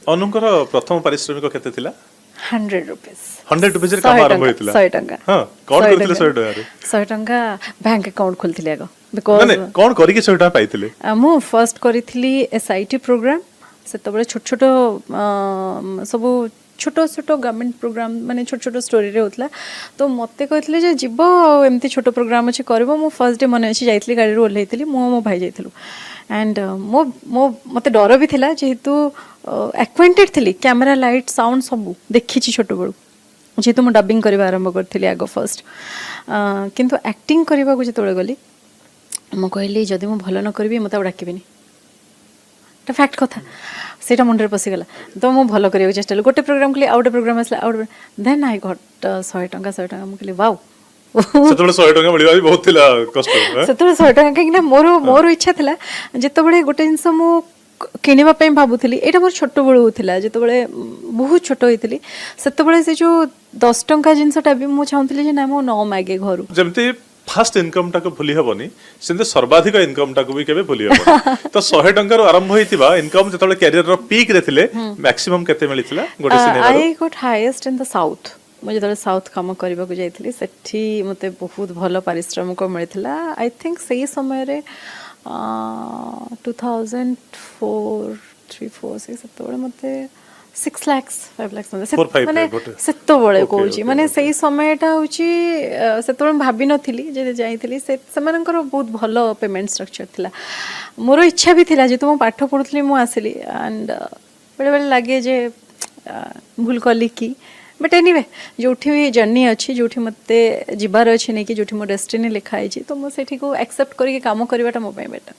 अनुंकर प्रथम पारिश्रमिक केते थिला 100 रुपीज 100 रुपीज रे काम आरंभ होइतिला 100 टंका हां कोन करथिले 100 टका रे 100 टंका बैंक अकाउंट खोलथिले आगो बिकॉज़ माने कोन करी के 100 टका पाइथिले मु फर्स्ट करिथिली एसआईटी प्रोग्राम से तबले छोट छोट सब छोट छोट गवर्नमेंट प्रोग्राम माने छोट छोट स्टोरी रे होतला तो मते कहथिले जे जीवो एमती छोट प्रोग्राम अछि करबो मु फर्स्ट डे मने अछि जाइथिली गाड़ी रो ओल्हेथिली मो भाई जाइथिलु एंड मो मते डर भी थिला जेहेतु एक्वेंटेड थिली कैमरा लाइट साउंड सब देखि छी छोट बळू जेहेतु मु डबिंग करबा आरंभ करथिली आगो फर्स्ट किंतु एक्टिंग करबा को जेतोळे गली मु कहली जदि मु भलो न करबी मते डाकिबिनी এটা ফ্যাক্ট কথা সেটা মুন্ডরে পশিগলা তো মু ভালো করিয়া চেষ্টা কলি গোটে প্रोग्राम কলি আউটে प्रोग्राम আসলা আউট দেন আই গট 100 টଙ୍କା মু কলি वाओ সেতବେଳେ 100 ଟଙ୍କା ମିଳିବା ବି ବହୁତ ଥିଲା କଷ୍ଟ ସେତେବେଳେ 100 ଟଙ୍କା କାହିଁକି ନା ମୋର ଇଚ୍ଛା ଥିଲା ଯେତେବେଳେ ଗୋଟେ ଜିନିଷ ମୁଁ କିଣିବା ପାଇଁ ଭାବୁଥିଲି ଏଇଟା ମୋର ଛୋଟ ବେଳୁ ଥିଲା ଯେତେବେଳେ ବହୁତ ଛୋଟ ହେଇଥିଲି ସେତେବେଳେ ସେ ଯୋଉ 10 ଟଙ୍କା ଜିନିଷଟା ବି ମୁଁ ଚାହୁଁଥିଲି ଯେ ନା ମୁଁ ନ ମାଗେ ଘରୁ ଯେମିତି फास्ट इनकम टाको भूली हेबनी सेंते सर्वाधिक इनकम टाको भी केबे भूली हेबनी तो 100 टंका रो आरंभ होइतिबा इनकम जतले कैरियर रो पीक रे थिले मैक्सिमम केते मिलितिला गोटे सिनेमा रो I got highest in the south मुझे जतले साउथ काम करबा को जाइथिली सेठी मते बहुत भलो पारिश्रमिक मिलितिला आई थिंक सही समय रे 2004 3 4 6 सेतबळे मते 6 lakhs 5 lakhs माने सेतबळे कहूची माने सही समयटा होची सेतबळे भाबी नथिली जे जाइथिली से समानकर बहुत भलो पेमेंट स्ट्रक्चर थिला मोर इच्छा भी थिला जे तुम पाठ पढुथली मु आसिली एंड बेले बेले लागे जे भूल कली की बट एनीवे जोठी भी जर्नी अच्छी जोठी मते जिबार अच्छी नहीं कि जोठी मो डेस्टिनी लिखा है तो मो सेठी को एक्सेप्ट करके काम करबाटा मो पय बेटा